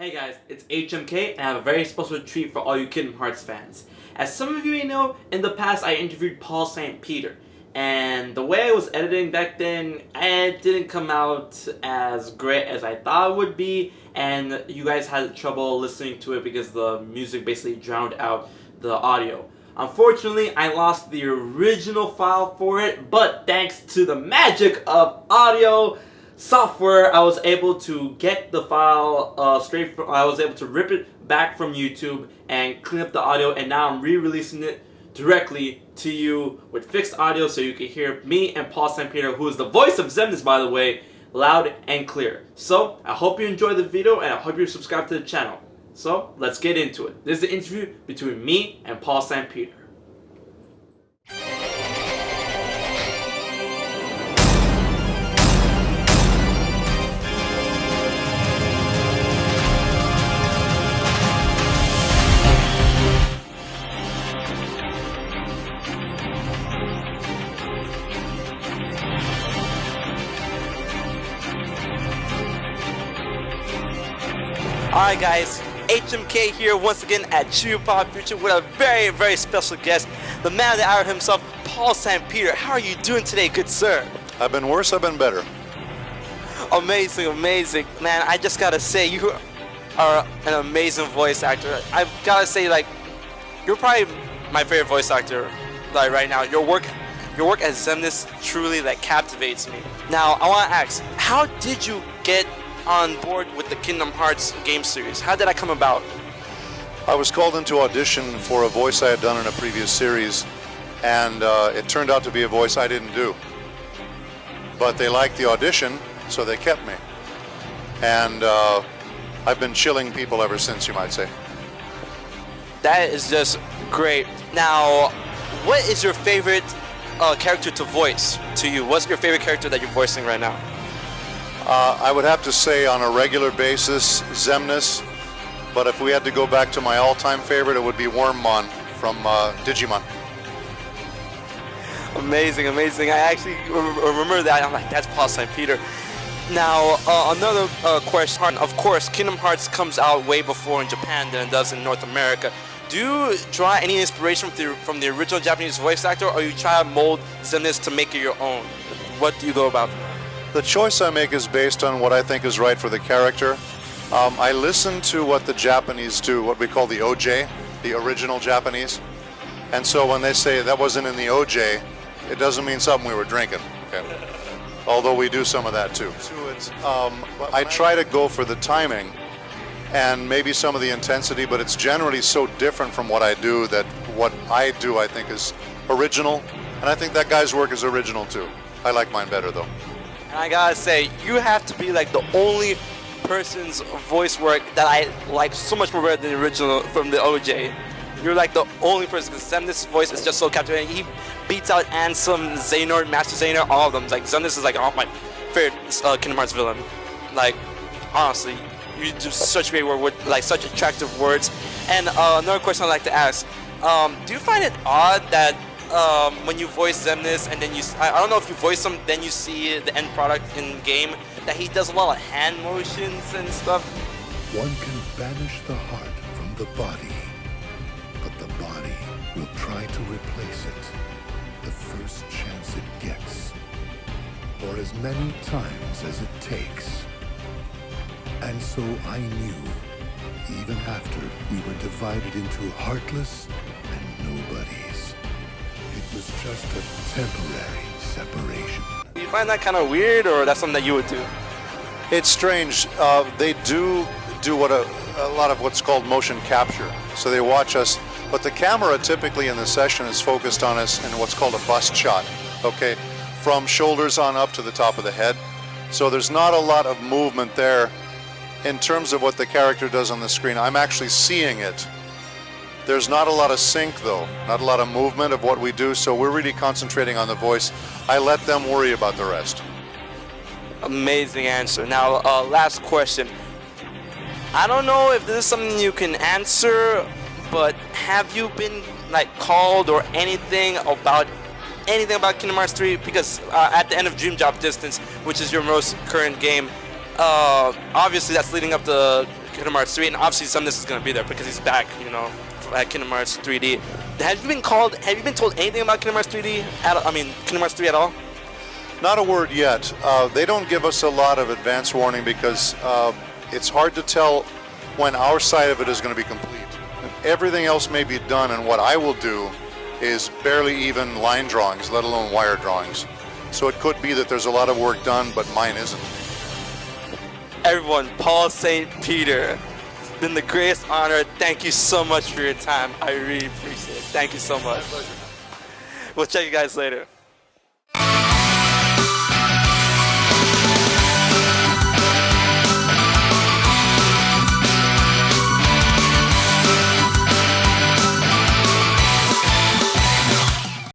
Hey guys, it's HMK and I have a very special treat for all you Kingdom Hearts fans. As some of you may know, in the past I interviewed Paul St. Peter, and the way I was editing back then, it didn't come out as great as I thought it would be, and you guys had trouble listening to it because the music basically drowned out the audio. Unfortunately, I lost the original file for it, but thanks to the magic of audio software, I was able to get the file I was able to rip it back from YouTube and clean up the audio, and now I'm re-releasing it directly to you with fixed audio so you can hear me and Paul St. Peter, who is the voice of Xemnas, by the way, loud and clear. So, I hope you enjoyed the video and I hope you subscribe to the channel. So, let's get into it. This is the interview between me and Paul St. Peter. Alright guys, HMK here once again at Chibi-Pa Future with a very, very special guest, the man of the hour himself, Paul St. Peter. How are you doing today, good sir? I've been worse, I've been better. Amazing, amazing. Man, I just gotta say, you are an amazing voice actor. I've gotta say, like, you're probably my favorite voice actor, like, right now. Your work as Xemnas truly, like, captivates me. Now, I wanna ask, how did you get on board with the Kingdom Hearts game series? How did that come about? I was called into audition for a voice I had done in a previous series, and it turned out to be a voice I didn't do. But they liked the audition, so they kept me. And I've been chilling people ever since, you might say. That is just great. Now, what is your favorite character to voice to you? What's your favorite character that you're voicing right now? I would have to say on a regular basis, Xemnas, but if we had to go back to my all-time favorite, it would be Wormmon from Digimon. Amazing, amazing. I actually remember that. I'm like, that's Paul St. Peter. Now, another question. Of course, Kingdom Hearts comes out way before in Japan than it does in North America. Do you draw any inspiration from the original Japanese voice actor, or you try to mold Xemnas to make it your own? What do you go about? The choice I make is based on what I think is right for the character. I listen to what the Japanese do, what we call the OJ, the original Japanese. And so when they say that wasn't in the OJ, it doesn't mean something we were drinking. Okay. Although we do some of that too. I try to go for the timing and maybe some of the intensity, but it's generally so different from what I do that what I do I think is original. And I think that guy's work is original too. I like mine better though. And I gotta say, you have to be like the only person's voice work that I like so much more better than the original from the OJ. You're like the only person, because Xemnas' voice is just so captivating. He beats out Ansem, Xehanort, Master Xehanort, all of them. Like, Xemnas is like my favorite Kingdom Hearts villain. Like, honestly, you do such great work with like such attractive words. And another question I'd like to ask, do you find it odd that when you voice Xemnas and then I don't know if you voice him, then you see the end product in game, that he does a lot of hand motions and stuff? One can banish the heart from the body, but the body will try to replace it the first chance it gets, or as many times as it takes. And so I knew, even after we were divided into heartless and nobodies, it was just a temporary separation. Do you find that kind of weird, or that's something that you would do? It's strange. They do what a lot of what's called motion capture. So they watch us, but the camera typically in the session is focused on us in what's called a bust shot, okay? From shoulders on up to the top of the head. So there's not a lot of movement there in terms of what the character does on the screen. I'm actually seeing it. There's not a lot of sync though, not a lot of movement of what we do, so we're really concentrating on the voice. I let them worry about the rest. Amazing answer. Now, last question. I don't know if this is something you can answer, but have you been like called or anything about Kingdom Hearts 3? Because at the end of Dream Drop Distance, which is your most current game, obviously that's leading up to Kingdom Hearts 3, and obviously Xemnas is gonna be there because he's back, you know, at Kingdom Hearts 3D. Have you been told anything about Kingdom Hearts 3D? Kingdom Hearts 3 at all? Not a word yet. They don't give us a lot of advance warning because it's hard to tell when our side of it is going to be complete. Everything else may be done, and what I will do is barely even line drawings, let alone wire drawings. So it could be that there's a lot of work done, but mine isn't. Everyone, Paul St. Peter, it's been the greatest honor. Thank you so much for your time. I really appreciate it. Thank you so much. We'll check you guys later.